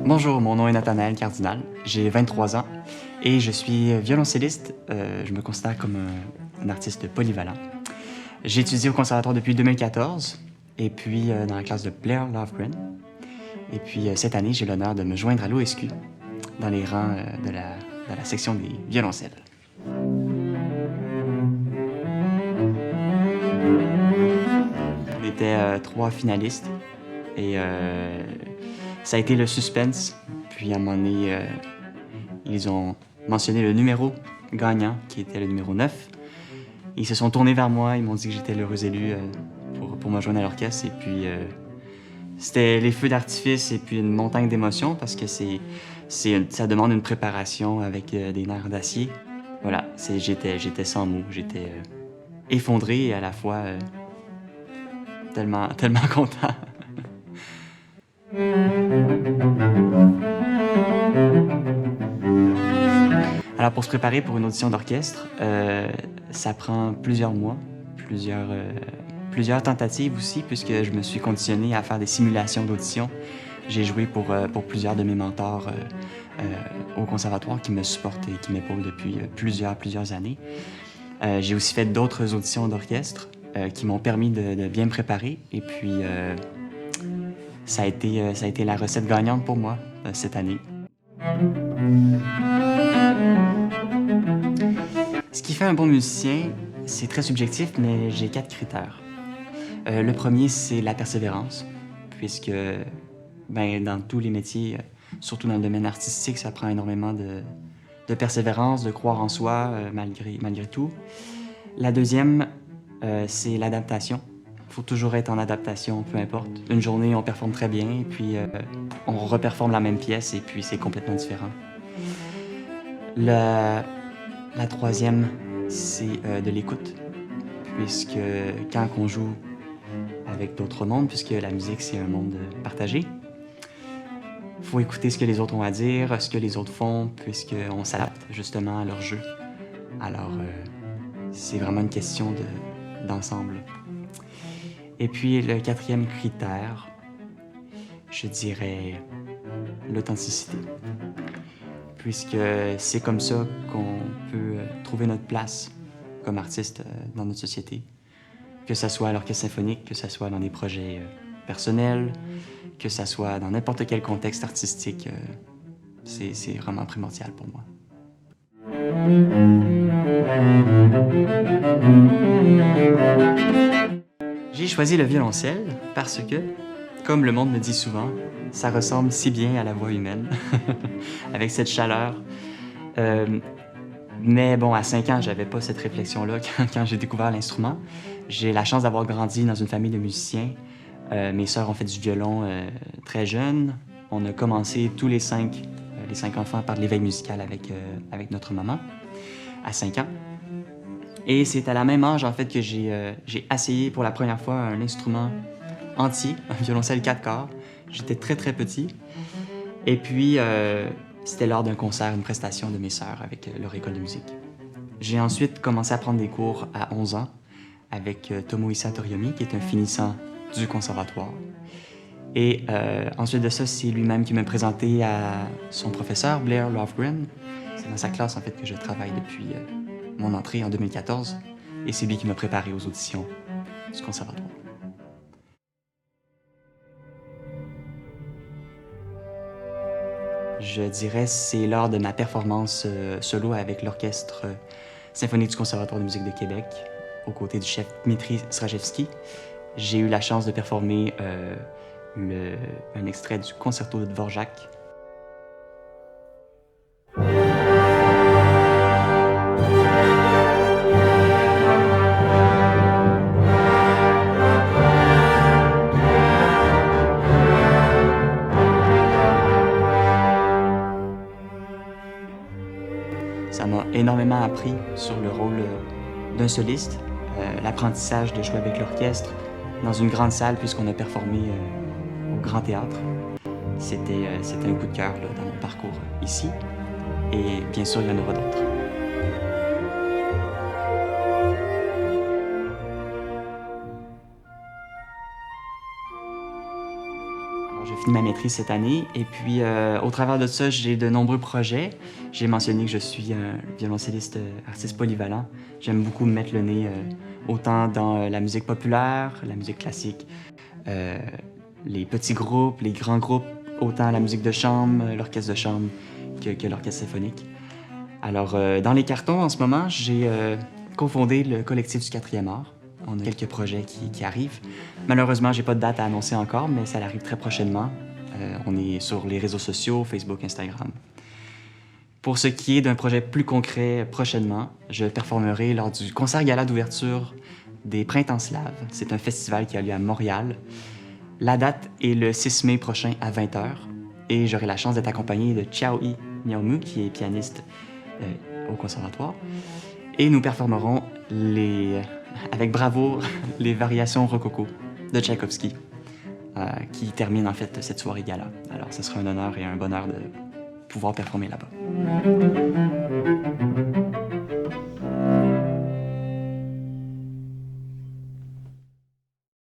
Bonjour, mon nom est Nathanaël Cardinal, j'ai 23 ans et je suis violoncelliste. Je me considère comme un artiste polyvalent. J'ai étudié au conservatoire depuis 2014 et puis dans la classe de Blair Lofgren. Et puis cette année, j'ai l'honneur de me joindre à l'OSQ dans les rangs de la section des violoncelles. On était 3 finalistes et ça a été le suspense. Puis à un moment donné, ils ont mentionné le numéro gagnant, qui était le numéro 9. Ils se sont tournés vers moi, ils m'ont dit que j'étais l'heureux élu pour me joindre à l'orchestre. Et puis c'était les feux d'artifice et puis une montagne d'émotions parce que ça demande une préparation avec des nerfs d'acier. Voilà, j'étais sans mots, j'étais effondré et à la fois tellement content. Alors pour se préparer pour une audition d'orchestre, ça prend plusieurs mois, plusieurs tentatives aussi, puisque je me suis conditionné à faire des simulations d'audition. J'ai joué pour plusieurs de mes mentors au conservatoire qui me supportent et qui m'épaulent depuis plusieurs années. J'ai aussi fait d'autres auditions d'orchestre qui m'ont permis de bien me préparer. Et puis, ça a été la recette gagnante pour moi cette année. Ce qui fait un bon musicien, c'est très subjectif, mais j'ai 4 critères. Le premier, c'est la persévérance, puisque dans tous les métiers, surtout dans le domaine artistique, ça prend énormément de persévérance, de croire en soi malgré tout. La deuxième, c'est l'adaptation. Il faut toujours être en adaptation, peu importe. Une journée, on performe très bien, et puis on reperforme la même pièce, et puis c'est complètement différent. La troisième, c'est de l'écoute, puisque quand on joue avec d'autres mondes, puisque la musique, c'est un monde partagé, il faut écouter ce que les autres ont à dire, ce que les autres font, puisqu'on s'adapte justement à leur jeu. Alors, c'est vraiment une question d'ensemble. Et puis, le quatrième critère, je dirais l'authenticité. Puisque c'est comme ça qu'on peut trouver notre place comme artiste dans notre société. Que ça soit à l'orchestre symphonique, que ça soit dans des projets personnels, que ça soit dans n'importe quel contexte artistique, c'est vraiment primordial pour moi. J'ai choisi le violoncelle parce que, comme le monde me dit souvent, ça ressemble si bien à la voix humaine, avec cette chaleur. Mais bon, à 5 ans, j'avais pas cette réflexion-là quand j'ai découvert l'instrument. J'ai la chance d'avoir grandi dans une famille de musiciens. Mes sœurs ont fait du violon très jeunes. On a commencé tous les 5 enfants par de l'éveil musical avec notre maman, à 5 ans. Et c'est à la même âge, en fait, que j'ai essayé pour la première fois un instrument entier, un violoncelle 4 cordes. J'étais très petit. Et puis, c'était lors d'un concert, une prestation de mes sœurs avec leur école de musique. J'ai ensuite commencé à prendre des cours à 11 ans avec Tomohisa Toriyomi, qui est un finissant du conservatoire. Et ensuite de ça, c'est lui-même qui m'a présenté à son professeur, Blair Lofgren. C'est dans sa classe, en fait, que je travaille depuis mon entrée en 2014. Et c'est lui qui m'a préparé aux auditions du conservatoire. Je dirais c'est lors de ma performance solo avec l'Orchestre symphonique du Conservatoire de musique de Québec, aux côtés du chef Dmitri Strajewski. J'ai eu la chance de performer un extrait du concerto de Dvorak. Ça m'a énormément appris sur le rôle d'un soliste, l'apprentissage de jouer avec l'orchestre dans une grande salle puisqu'on a performé au Grand Théâtre. C'était un coup de cœur dans mon parcours ici et bien sûr il y en aura d'autres. Alors, j'ai fini ma maîtrise cette année et puis au travers de ça, j'ai de nombreux projets. J'ai mentionné que je suis un violoncelliste artiste polyvalent. J'aime beaucoup me mettre le nez autant dans la musique populaire, la musique classique, euh, les petits groupes, les grands groupes, autant la musique de chambre, l'orchestre de chambre que l'orchestre symphonique. Alors, dans les cartons, en ce moment, j'ai cofondé le collectif du 4e art. On a quelques projets qui arrivent. Malheureusement, j'ai pas de date à annoncer encore, mais ça arrive très prochainement. On est sur les réseaux sociaux, Facebook, Instagram. Pour ce qui est d'un projet plus concret, prochainement, je performerai lors du concert gala d'ouverture des Printemps Slaves. C'est un festival qui a lieu à Montréal. La date est le 6 mai prochain à 20h et j'aurai la chance d'être accompagné de Chiao-i Miaomu, qui est pianiste au conservatoire. Et nous performerons avec bravoure les variations rococo de Tchaïkovski, qui termine en fait cette soirée gala. Alors ce sera un honneur et un bonheur de pouvoir performer là-bas.